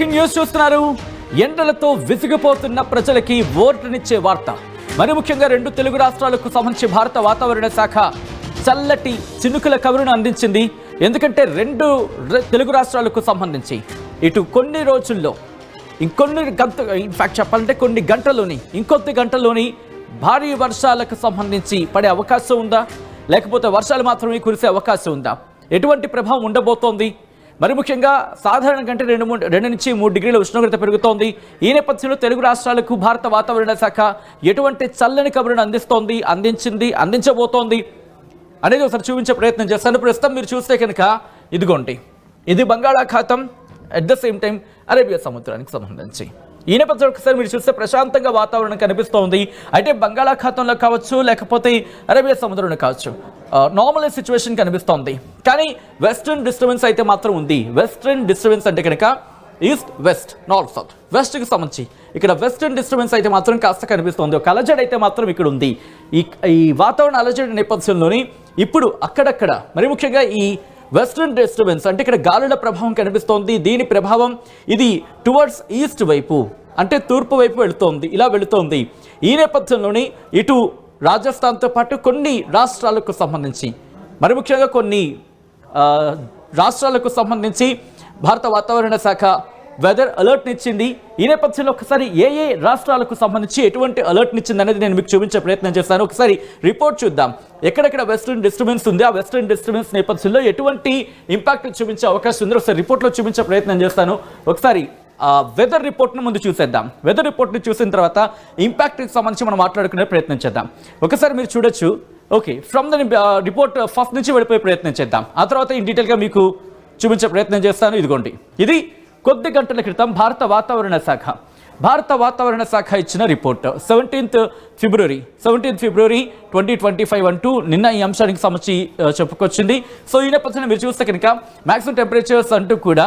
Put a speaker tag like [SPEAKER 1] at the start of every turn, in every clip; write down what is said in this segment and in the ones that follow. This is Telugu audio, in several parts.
[SPEAKER 1] బ్రేకింగ్ న్యూస్ చూస్తున్నారు. ఎండలతో విసిగిపోతున్న ప్రజలకి ఓటునిచ్చే వార్త. మరి ముఖ్యంగా 2 తెలుగు రాష్ట్రాలకు సంబంధించి భారత వాతావరణ శాఖ చల్లటి చినుకుల కబురును అందించింది. ఎందుకంటే 2 తెలుగు రాష్ట్రాలకు సంబంధించి ఇటు కొన్ని రోజుల్లో చెప్పాలంటే కొన్ని గంటల్లోని ఇంకొద్ది గంటల్లోని భారీ వర్షాలకు సంబంధించి పడే అవకాశం ఉందా, లేకపోతే వర్షాలు మాత్రమే కురిసే అవకాశం ఉందా, ఎటువంటి ప్రభావం ఉండబోతోంది? మరి ముఖ్యంగా సాధారణ కంటే 2 నుంచి 3 డిగ్రీల ఉష్ణోగ్రత పెరుగుతోంది. ఈ నేపథ్యంలో తెలుగు రాష్ట్రాలకు భారత వాతావరణ శాఖ ఎటువంటి చల్లని కబురును అందించబోతోంది అనేది ఒకసారి చూపించే ప్రయత్నం చేస్తాను. ప్రస్తుతం మీరు చూస్తే కనుక ఇదిగోండి, ఇది బంగాళాఖాతం, at the same time Arabia సముద్రానికి సంబంధించి. ఈ నేపథ్యంలో ఒకసారి మీరు చూస్తే ప్రశాంతంగా వాతావరణం కనిపిస్తోంది. అయితే బంగాళాఖాతంలో కావచ్చు, లేకపోతే అరేబియా సముద్రంలో కావచ్చు, నార్మల్ సిచ్యువేషన్ కనిపిస్తోంది. కానీ వెస్టర్న్ డిస్టర్బెన్స్ అయితే మాత్రం ఉంది. వెస్టర్న్ డిస్టర్బెన్స్ అంటే కనుక ఈస్ట్ వెస్ట్, నార్త్ సౌత్, వెస్ట్కి సంబంధించి ఇక్కడ వెస్టర్న్ డిస్టర్బెన్స్ అయితే మాత్రం కాస్త కనిపిస్తోంది. ఒక అలజడి అయితే మాత్రం ఇక్కడ ఉంది. ఈ వాతావరణ అలజడి నేపథ్యంలోని ఇప్పుడు అక్కడక్కడ మరి ముఖ్యంగా ఈ వెస్టర్న్ డిస్టర్బెన్స్ అంటే ఇక్కడ గాలుల ప్రభావం కనిపిస్తోంది. దీని ప్రభావం ఇది టువర్డ్స్ ఈస్ట్ వైపు అంటే తూర్పు వైపు ఇలా వెళుతోంది. ఈ నేపథ్యంలోని ఇటు రాజస్థాన్తో పాటు కొన్ని రాష్ట్రాలకు సంబంధించి మరి ముఖ్యంగా కొన్ని రాష్ట్రాలకు సంబంధించి భారత వాతావరణ శాఖ వెదర్ అలర్ట్నిచ్చింది. ఈ నేపథ్యంలో ఒకసారి ఏ రాష్ట్రాలకు సంబంధించి ఎటువంటి అలర్ట్నిచ్చింది అనేది నేను మీకు చూపించే ప్రయత్నం చేస్తాను. ఒకసారి రిపోర్ట్ చూద్దాం. ఎక్కడెక్కడ వెస్టర్న్ డిస్టర్బెన్స్ ఉంది, ఆ వెస్టర్న్ డిస్టర్బెన్స్ నేపథ్యంలో ఎటువంటి ఇంపాక్ట్ చూపించే అవకాశం ఉందో ఒకసారి రిపోర్ట్లో చూపించే ప్రయత్నం చేస్తాను. ఒకసారి వెదర్ రిపోర్ట్ను ముందు చూసేద్దాం. వెదర్ రిపోర్ట్ని చూసిన తర్వాత ఇంపాక్ట్కి సంబంధించి మనం మాట్లాడుకునే ప్రయత్నం చేద్దాం. ఒకసారి మీరు చూడొచ్చు. Okay, from the report first నుంచి వెళ్ళిపోయే ప్రయత్నం చేద్దాం. ఆ తర్వాత ఇన్ డీటెయిల్గా మీకు చూపించే ప్రయత్నం చేస్తాను. ఇదిగోండి, ఇది కొద్ది గంటల క్రితం భారత వాతావరణ శాఖ ఇచ్చిన రిపోర్ట్ 17th ఫిబ్రవరి 2025 అంటూ నిన్న ఈ అంశానికి సంబంధించి చెప్పుకొచ్చింది. సో ఈ నేపథ్యంలో మీరు చూస్తే కనుక మ్యాక్సిమం టెంపరేచర్స్ అంటూ కూడా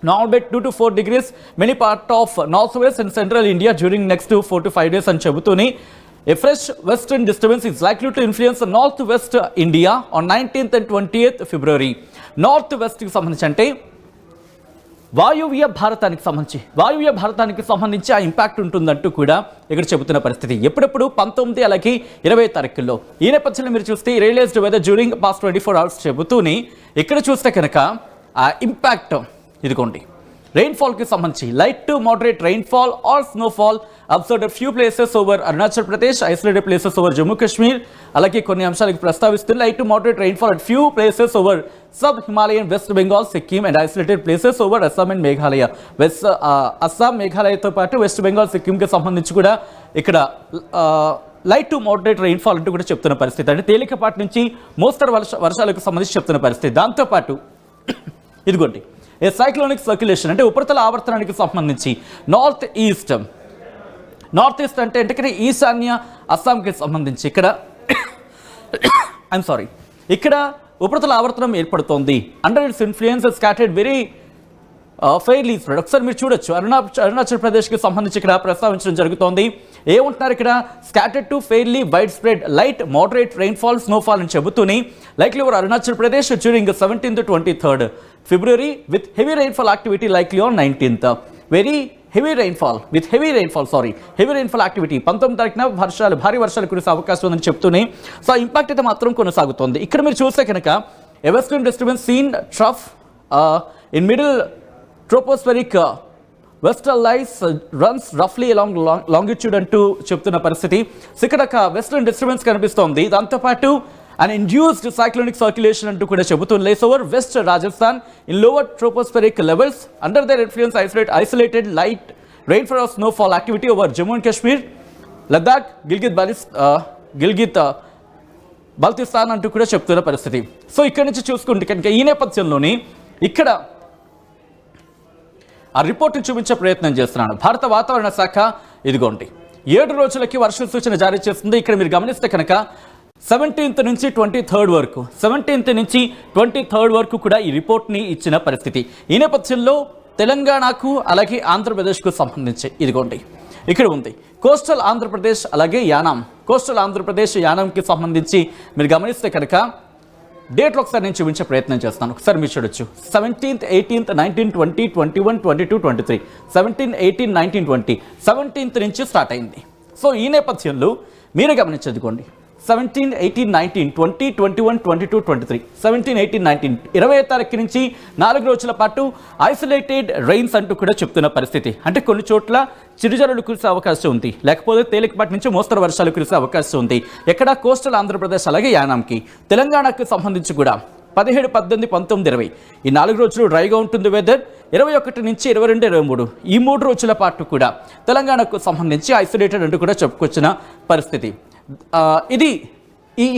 [SPEAKER 1] normal 2 to 4 degrees many part of north west and central India during next 4 to 5 days అని చెబుతూనే A fresh western disturbance is likely to influence northwest India on 19th and 20th February. North వెస్ట్కి సంబంధించి అంటే వాయువ్య భారతానికి సంబంధించి ఆ ఇంపాక్ట్ ఉంటుందంటూ కూడా ఇక్కడ చెబుతున్న పరిస్థితి. ఎప్పుడెప్పుడు 19 అలాగే 20 తారీఖుల్లో. ఈ నేపథ్యంలో మీరు చూస్తే realised weather during past 24 hours చెబుతూనే ఇక్కడ చూస్తే కనుక ఆ ఇంపాక్ట్ ఇదిగోండి. రెయిన్ఫాల్కి సంబంధించి light to moderate rainfall or snowfall observed few places over Arunachal Pradesh, isolated places over Jammu Kashmir. అలాగే కొన్ని అంశాలకు ప్రస్తావిస్తుంది. Light to moderate rainfall at few places over sub Himalayan West Bengal, Sikkim and isolated places over Assam and Meghalaya. Assam, మేఘాలయతో పాటు వెస్ట్ బెంగాల్, సిక్కింకి సంబంధించి కూడా ఇక్కడ లైట్ టు మోడరేట్ రెయిన్ఫాల్ అంటూ కూడా చెప్తున్న పరిస్థితి. అంటే తేలికపాటి నుంచి మోస్తరు వర్షాలకు సంబంధించి చెప్తున్న పరిస్థితి. దాంతోపాటు ఇదిగోండి, ఏ సైక్లోనిక్ సర్క్యులేషన్ అంటే ఉపరితల ఆవర్తనానికి సంబంధించి నార్త్ ఈస్ట్ అంటే ఈశాన్య అస్సాంకి సంబంధించి ఇక్కడ ఉపరితల ఆవర్తనం ఏర్పడుతోంది. Under it's influence scattered very fairly spread. ఒకసారి మీరు చూడొచ్చు, అరుణాచల్ ప్రదేశ్కి సంబంధించి ఇక్కడ ప్రస్తావించడం జరుగుతోంది. ఏమంటున్నారు ఇక్కడ? Scattered to fairly wide spread light moderate rainfall, snowfall అని చెబుతూనే likely over Arunachal Pradesh during 17th to 23rd February with heavy rainfall activity likely on 19th. Heavy rainfall activity 19వ తారీఖున భారీ వర్షాలు కురిసే అవకాశం ఉందని చెప్తూనే సో ఇంపాక్ట్ అయితే మాత్రం కొనసాగుతోంది. ఇక్కడ మీరు చూస్తే కనుక a western disturbance seen trough in middle tropospheric western lines runs రఫ్లీ అలాంగ్ లాంగిట్యూడ్ అంటూ చెప్తున్న పరిస్థితి. సో ఇక్కడ వెస్టర్న్ డిస్టర్బెన్స్ కనిపిస్తోంది. దాంతోపాటు an induced cyclonic circulation అంటూ కూడా చెబుతూ lays over west Rajasthan in lower tropospheric levels. Under their influence isolated light rainfall or snowfall activity over Jammu and Kashmir, Ladakh, Gilgit Baltistan అంటూ కూడా చెప్తున్న పరిస్థితి. సో ఇక్కడ నుంచి చూసుకుంటే కనుక ఈ నేపథ్యంలోని ఇక్కడ ఆ రిపోర్ట్ని చూపించే ప్రయత్నం చేస్తున్నాను. భారత వాతావరణ శాఖ ఇదిగోండి 7 రోజులకి వర్ష సూచన జారీ చేస్తుంది. ఇక్కడ మీరు గమనిస్తే కనుక 17th నుంచి 23rd వరకు కూడా ఈ రిపోర్ట్ని ఇచ్చిన పరిస్థితి. ఈ నేపథ్యంలో తెలంగాణకు అలాగే ఆంధ్రప్రదేశ్కు సంబంధించి ఇదిగోండి ఇక్కడ ఉంది కోస్టల్ ఆంధ్రప్రదేశ్ అలాగే యానాంకి సంబంధించి మీరు గమనిస్తే కనుక డేట్లు ఒకసారి నేను చూపించే ప్రయత్నం చేస్తాను. ఒకసారి మీరు చూడొచ్చు. 17th, 18th, 19, 20, 21, 22, 23, 17, 18, 19, 20, 17th నుంచి స్టార్ట్ అయింది. సో ఈ నేపథ్యంలో మీరు గమనించదుకోండి. 17, 18, 19, 20, 21, 22, 23, 17, 18, 19 20వ తారీఖు నుంచి 4 రోజుల పాటు ఐసోలేటెడ్ రెయిన్స్ అంటూ కూడా చెప్తున్న పరిస్థితి. అంటే కొన్ని చోట్ల చిరుజల్లులు కురిసే అవకాశం ఉంది, లేకపోతే తేలికపాటి నుంచి మోస్తరు వర్షాలు కురిసే అవకాశం ఉంది. ఎక్కడ కోస్టల్ ఆంధ్రప్రదేశ్ అలాగే యానాంకి, తెలంగాణకు సంబంధించి కూడా 17, 18, 19, 20 ఈ 4 రోజులు డ్రైగా ఉంటుంది వెదర్. 21 నుంచి 22, 23 ఈ 3 రోజుల పాటు కూడా తెలంగాణకు సంబంధించి ఐసోలేటెడ్ అంటూ కూడా చెప్పుకొచ్చిన పరిస్థితి. ఇది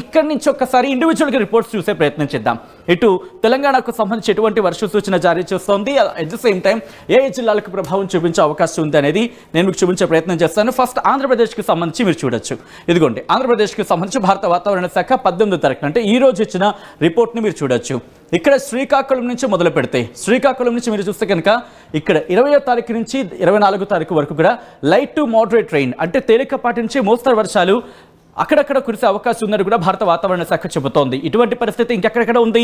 [SPEAKER 1] ఇక్కడి నుంచి ఒక్కసారి ఇండివిజువల్గా రిపోర్ట్స్ చూసే ప్రయత్నం చేద్దాం. ఇటు తెలంగాణకు సంబంధించి ఎటువంటి వర్ష సూచన జారీ చేస్తోంది, అట్ ద సేమ్ టైం ఏ జిల్లాలకు ప్రభావం చూపించే అవకాశం ఉంది అనేది నేను మీకు చూపించే ప్రయత్నం చేస్తాను. ఫస్ట్ ఆంధ్రప్రదేశ్కి సంబంధించి మీరు చూడొచ్చు. ఇదిగోండి, ఆంధ్రప్రదేశ్కి సంబంధించి భారత వాతావరణ శాఖ 18వ తారీఖు అంటే ఈ రోజు ఇచ్చిన రిపోర్ట్ని మీరు చూడొచ్చు. ఇక్కడ శ్రీకాకుళం నుంచి మొదలు పెడితే, శ్రీకాకుళం నుంచి మీరు చూస్తే కనుక ఇక్కడ 20వ తారీఖు నుంచి 24వ తారీఖు వరకు కూడా లైట్ టు మోడరేట్ రెయిన్ అంటే తేలికపాటి నుంచి మోస్తరు వర్షాలు అక్కడక్కడ కురిసే అవకాశం ఉందని కూడా భారత వాతావరణ శాఖ చెబుతోంది. ఇటువంటి పరిస్థితి ఇంకెక్కడెక్కడ ఉంది?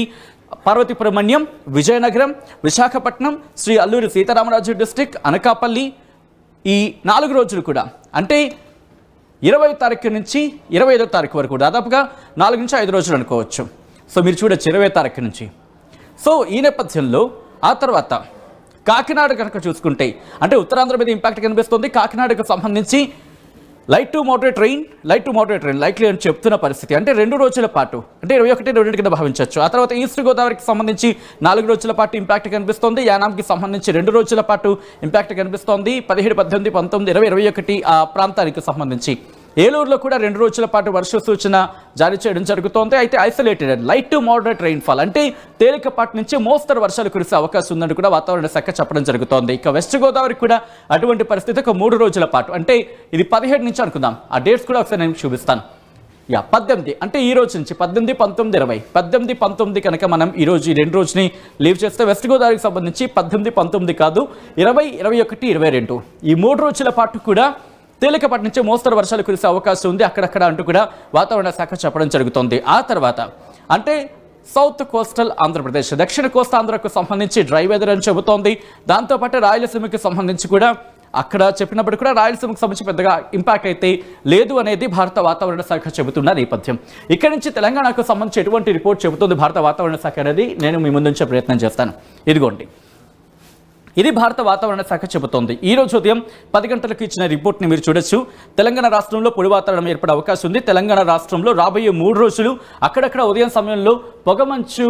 [SPEAKER 1] పార్వతీపురమణ్యం, విజయనగరం, విశాఖపట్నం, శ్రీ అల్లూరి సీతారామరాజు డిస్టిక్, అనకాపల్లి ఈ 4 రోజులు కూడా అంటే 20వ తారీఖు నుంచి 25వ తారీఖు వరకు దాదాపుగా 4 నుంచి 5 రోజులు అనుకోవచ్చు. సో మీరు చూడొచ్చు 20వ తారీఖు నుంచి. సో ఈ నేపథ్యంలో ఆ తర్వాత కాకినాడ కనుక చూసుకుంటే అంటే ఉత్తరాంధ్ర మీద ఇంపాక్ట్ కనిపిస్తుంది. కాకినాడకు సంబంధించి light to moderate rain likely అని చెప్తున్న పరిస్థితి. అంటే 2 రోజుల పాటు అంటే 21, 22 కింద భావించవచ్చు. ఆ తర్వాత ఈస్ట్ గోదావరికి సంబంధించి 4 రోజుల పాటు ఇంపాక్ట్ కనిపిస్తోంది. యానాంకి సంబంధించి 2 రోజుల పాటు ఇంపాక్ట్ కనిపిస్తోంది. 17, 18, 19, 20, 21 ఆ ప్రాంతానికి సంబంధించి. ఏలూరులో కూడా 2 రోజుల పాటు వర్ష సూచన జారీ చేయడం జరుగుతోంది. అయితే isolated light to moderate rainfall అంటే తేలికపాటి నుంచి మోస్తరు వర్షాలు కురిసే అవకాశం ఉందని కూడా వాతావరణ శాఖ చెప్పడం జరుగుతోంది. ఇక వెస్ట్ గోదావరికి కూడా అటువంటి పరిస్థితి ఒక 3 రోజుల పాటు అంటే ఇది 17 నుంచి అనుకుందాం. ఆ డేట్స్ కూడా ఒకసారి నేను చూపిస్తాను. 18 అంటే ఈ రోజు నుంచి 18, 19, 20 18, 19 కనుక మనం ఈ రోజు ఈ 2 రోజుని లీవ్ చేస్తే వెస్ట్ గోదావరికి సంబంధించి 18, 19 కాదు 20, 21, 22 ఈ 3 రోజుల పాటు కూడా తేలికపాటి నుంచి మోస్తరు వర్షాలు కురిసే అవకాశం ఉంది అక్కడక్కడ అంటూ కూడా వాతావరణ శాఖ చెప్పడం జరుగుతుంది. ఆ తర్వాత అంటే సౌత్ కోస్టల్ ఆంధ్రప్రదేశ్, దక్షిణ కోస్తా ఆంధ్రకు సంబంధించి డ్రై వెదర్ అని చెబుతోంది. దాంతోపాటు రాయలసీమకి సంబంధించి కూడా అక్కడ చెప్పినప్పుడు కూడా రాయలసీమకు సంబంధించి పెద్దగా ఇంపాక్ట్ అయితే లేదు అనేది భారత వాతావరణ శాఖ చెబుతున్న నేపథ్యం. ఇక్కడి నుంచి తెలంగాణకు సంబంధించి ఎటువంటి రిపోర్ట్ చెబుతుంది భారత వాతావరణ శాఖ అనేది నేను మీ ముందుంచే ప్రయత్నం చేస్తాను. ఇదిగోండి, ఇది భారత వాతావరణ శాఖ చెబుతోంది. ఈ రోజు ఉదయం 10 గంటలకు ఇచ్చిన రిపోర్ట్ని మీరు చూడొచ్చు. తెలంగాణ రాష్ట్రంలో పొడి వాతావరణం ఏర్పడే అవకాశం ఉంది. తెలంగాణ రాష్ట్రంలో రాబోయే 3 రోజులు అక్కడక్కడ ఉదయం సమయంలో పొగమంచు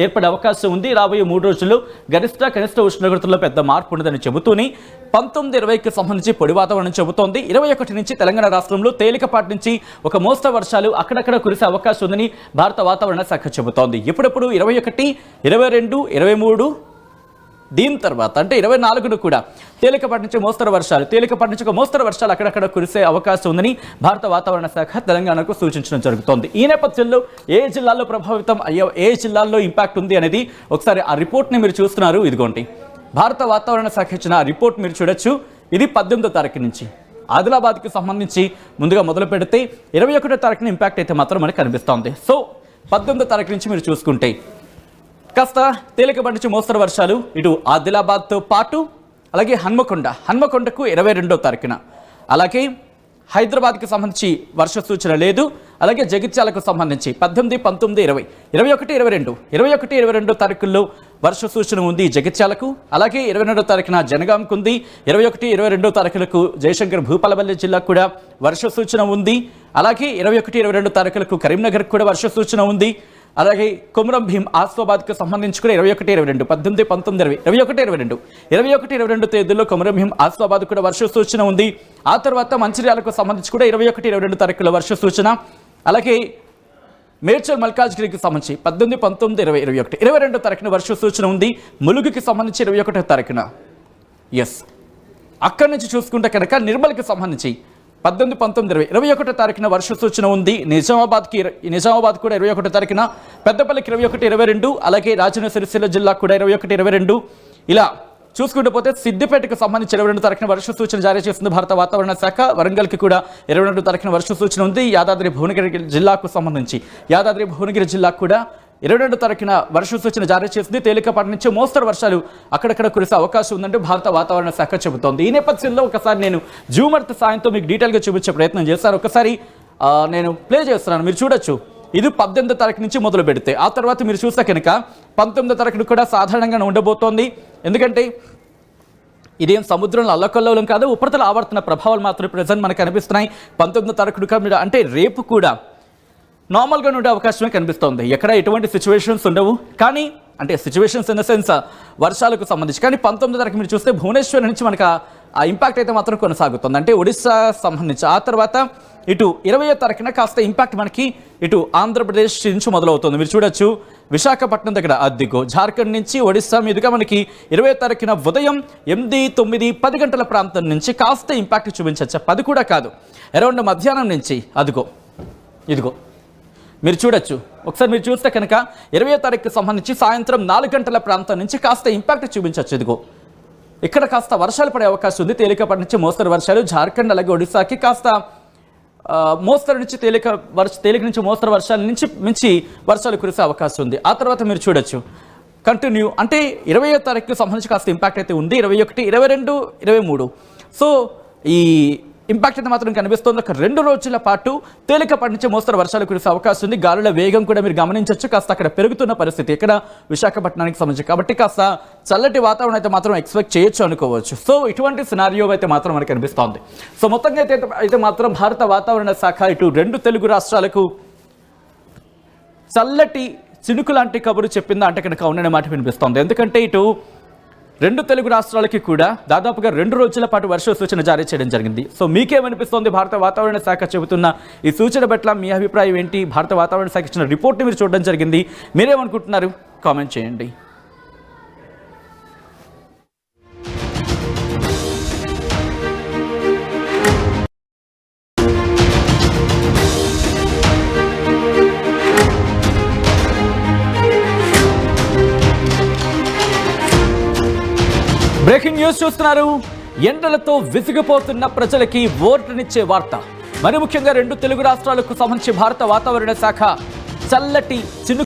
[SPEAKER 1] ఏర్పడే అవకాశం ఉంది. రాబోయే 3 రోజుల్లో గరిష్ట కనిష్ట ఉష్ణోగ్రతల్లో పెద్ద మార్పు ఉండదని చెబుతూనే 19, 20కి సంబంధించి పొడి వాతావరణం చెబుతోంది. 21 నుంచి తెలంగాణ రాష్ట్రంలో తేలికపాటి నుంచి ఒక మోస్తరు వర్షాలు అక్కడక్కడ కురిసే అవకాశం ఉందని భారత వాతావరణ శాఖ చెబుతోంది. ఇప్పుడప్పుడు 21, 22, 23 దీని తర్వాత అంటే 24ను కూడా తేలికపాటి నుంచి మోస్తరు వర్షాలు అక్కడక్కడ కురిసే అవకాశం ఉందని భారత వాతావరణ శాఖ తెలంగాణకు సూచించడం జరుగుతోంది. ఈ నేపథ్యంలో ఏ జిల్లాల్లో ప్రభావితం అయ్యే, ఏ జిల్లాల్లో ఇంపాక్ట్ ఉంది అనేది ఒకసారి ఆ రిపోర్ట్ని మీరు చూస్తున్నారు. ఇదిగోండి, భారత వాతావరణ శాఖ ఇచ్చిన ఆ రిపోర్ట్ మీరు చూడొచ్చు. ఇది 18వ తారీఖు నుంచి ఆదిలాబాద్కి సంబంధించి ముందుగా మొదలు పెడితే 21వ తారీఖున ఇంపాక్ట్ అయితే మాత్రం మనకు కనిపిస్తోంది. సో 18వ తారీఖు నుంచి మీరు చూసుకుంటే కాస్త తేలికపాటి నుంచి మోస్తరు వర్షాలు ఇటు ఆదిలాబాద్తో పాటు అలాగే హన్మకొండకు 22వ తారీఖున, అలాగే హైదరాబాద్కి సంబంధించి వర్ష సూచన లేదు. అలాగే జగిత్యాలకు సంబంధించి 18, 19, 20, 21, 22 తారీఖుల్లో వర్ష సూచన ఉంది జగిత్యాలకు. అలాగే 22వ తారీఖున జనగాంకు ఉంది. 21, 22 తారీఖులకు జయశంకర్ భూపాలపల్లి జిల్లాకు కూడా వర్ష సూచన ఉంది. అలాగే 21, 22 తారీఖులకు కరీంనగర్కు కూడా వర్ష సూచన ఉంది. అలాగే కొమరం భీం ఆసిఫాబాద్కు సంబంధించి కూడా 21, 22, 18, 19, 20, 21, 22 తేదీల్లో కొమరం భీం ఆసిఫాబాద్ కూడా వర్ష సూచన ఉంది. ఆ తర్వాత మంచిర్యాలకు సంబంధించి కూడా 21, 22 తారీఖుల వర్ష సూచన. అలాగే మేడ్చల్ మల్కాజ్గిరికి సంబంధించి 18, 19, 20, 21, 22 తారీఖున వర్ష సూచన ఉంది. ములుగుకి సంబంధించి 21వ తారీఖున. అక్కడి నుంచి చూసుకుంటే కనుక నిర్మల్కి సంబంధించి 18, 19, 20, 21 తారీఖున వర్ష సూచన ఉంది. నిజామాబాద్ కూడా 21 తారీఖున, పెద్దపల్లికి 21, 22, అలాగే రాజన్న సిరిసిల్ల జిల్లాకు కూడా 21, 22 ఇలా చూసుకుంటూ పోతే సిద్దిపేటకు సంబంధించి 22 తారీఖున వర్ష సూచన జారీ చేస్తుంది భారత వాతావరణ శాఖ. వరంగల్కి కూడా 22 తారీఖున వర్ష సూచన ఉంది. యాదాద్రి భువనగిరి జిల్లాకు కూడా 22 తారీఖున వర్ష సూచన జారీ చేసింది. తేలికపాటి నుంచి మోస్తరు వర్షాలు అక్కడక్కడ కురిసే అవకాశం ఉందంటే భారత వాతావరణ శాఖ చెబుతోంది. ఈ నేపథ్యంలో ఒకసారి నేను జూమ్ ఎర్త్ సాయంతో మీకు డీటెయిల్గా చూపించే ప్రయత్నం చేశాను. ఒకసారి నేను ప్లే చేస్తున్నాను, మీరు చూడొచ్చు. ఇది 18 తారీఖు నుంచి మొదలు పెడితే ఆ తర్వాత మీరు చూస్తే కనుక 19 తారీఖున కూడా సాధారణంగానే ఉండబోతోంది. ఎందుకంటే ఇదేం సముద్రంలో అల్లకల్లోలం కాదు, ఉపరితల ఆవర్తన ప్రభావాలు మాత్రం ప్రజెంట్ మనకు కనిపిస్తున్నాయి. 19 తారీఖున అంటే రేపు కూడా నార్మల్గా ఉండే అవకాశమే కనిపిస్తోంది. ఎక్కడ ఎటువంటి సిచ్యువేషన్స్ ఉండవు, కానీ అంటే సిచ్యువేషన్స్ ఇన్ ద సెన్స్ వర్షాలకు సంబంధించి. కానీ 19 తారీఖు మీరు చూస్తే భువనేశ్వర్ నుంచి మనకు ఆ ఇంపాక్ట్ అయితే మాత్రం కొనసాగుతుంది, అంటే ఒడిశా సంబంధించి. ఆ తర్వాత ఇటు 20వ తారీఖున కాస్త ఇంపాక్ట్ మనకి ఇటు ఆంధ్రప్రదేశ్ నుంచి మొదలవుతుంది. మీరు చూడొచ్చు విశాఖపట్నం దగ్గర అద్దిగో జార్ఖండ్ నుంచి ఒడిశా మీదుగా మనకి 20వ తారీఖున ఉదయం 8, 9, 10 గంటల ప్రాంతం నుంచి కాస్త ఇంపాక్ట్ చూపించవచ్చు. 10 కూడా కాదు, అరౌండ్ మధ్యాహ్నం నుంచి అదిగో ఇదిగో మీరు చూడొచ్చు. ఒకసారి మీరు చూస్తే కనుక 20వ తారీఖుకి సంబంధించి సాయంత్రం 4 గంటల ప్రాంతం నుంచి కాస్త ఇంపాక్ట్ చూపించవచ్చు. ఇదిగో ఇక్కడ కాస్త వర్షాలు పడే అవకాశం ఉంది. తేలికపాటి నుంచి మోస్తరు వర్షాలు జార్ఖండ్ అలాగే ఒడిశాకి కాస్త మోస్తరు నుంచి తేలిక నుంచి మోస్తరు వర్షాల నుంచి మించి వర్షాలు కురిసే అవకాశం ఉంది. ఆ తర్వాత మీరు చూడొచ్చు కంటిన్యూ అంటే 20వ తారీఖుకి సంబంధించి కాస్త ఇంపాక్ట్ అయితే ఉంది. 21, 22, 23 సో ఈ ఇంపాక్ట్ అయితే మాత్రం కనిపిస్తుంది. ఒక 2 రోజుల పాటు తేలికపాటి నుంచి మోస్తరు వర్షాలు కురిసే అవకాశం ఉంది. గాలుల వేగం కూడా మీరు గమనించవచ్చు, కాస్త అక్కడ పెరుగుతున్న పరిస్థితి ఇక్కడ విశాఖపట్నానికి సంబంధించి. కాబట్టి కాస్త చల్లటి వాతావరణం అయితే మాత్రం ఎక్స్పెక్ట్ చేయొచ్చు అనుకోవచ్చు. సో ఇటువంటి సినారియో అయితే మాత్రం మనకు కనిపిస్తోంది. సో మొత్తంగా అయితే మాత్రం భారత వాతావరణ శాఖ ఇటు 2 తెలుగు రాష్ట్రాలకు చల్లటి చినుకు లాంటి కబురు చెప్పిందా అంటే కనుక ఉండనే మాట వినిపిస్తోంది. ఎందుకంటే ఇటు 2 తెలుగు రాష్ట్రాలకి కూడా దాదాపుగా 2 రోజుల పాటు వర్ష సూచన జారీ చేయడం జరిగింది. సో మీకేమనిపిస్తోంది భారత వాతావరణ శాఖ చెబుతున్న ఈ సూచన పట్ల మీ అభిప్రాయం ఏంటి? భారత వాతావరణ శాఖ ఇచ్చిన రిపోర్ట్ని మీరు చూడడం జరిగింది, మీరేమనుకుంటున్నారు? కామెంట్ చేయండి. బ్రేకింగ్ న్యూస్ చూస్తున్నారు. ఎండలతో విసిగిపోతున్న ప్రజలకి ఓటునిచ్చే వార్త. మరి ముఖ్యంగా 2 తెలుగు రాష్ట్రాలకు సంబంధించి భారత వాతావరణ శాఖ చల్లటి చినుకు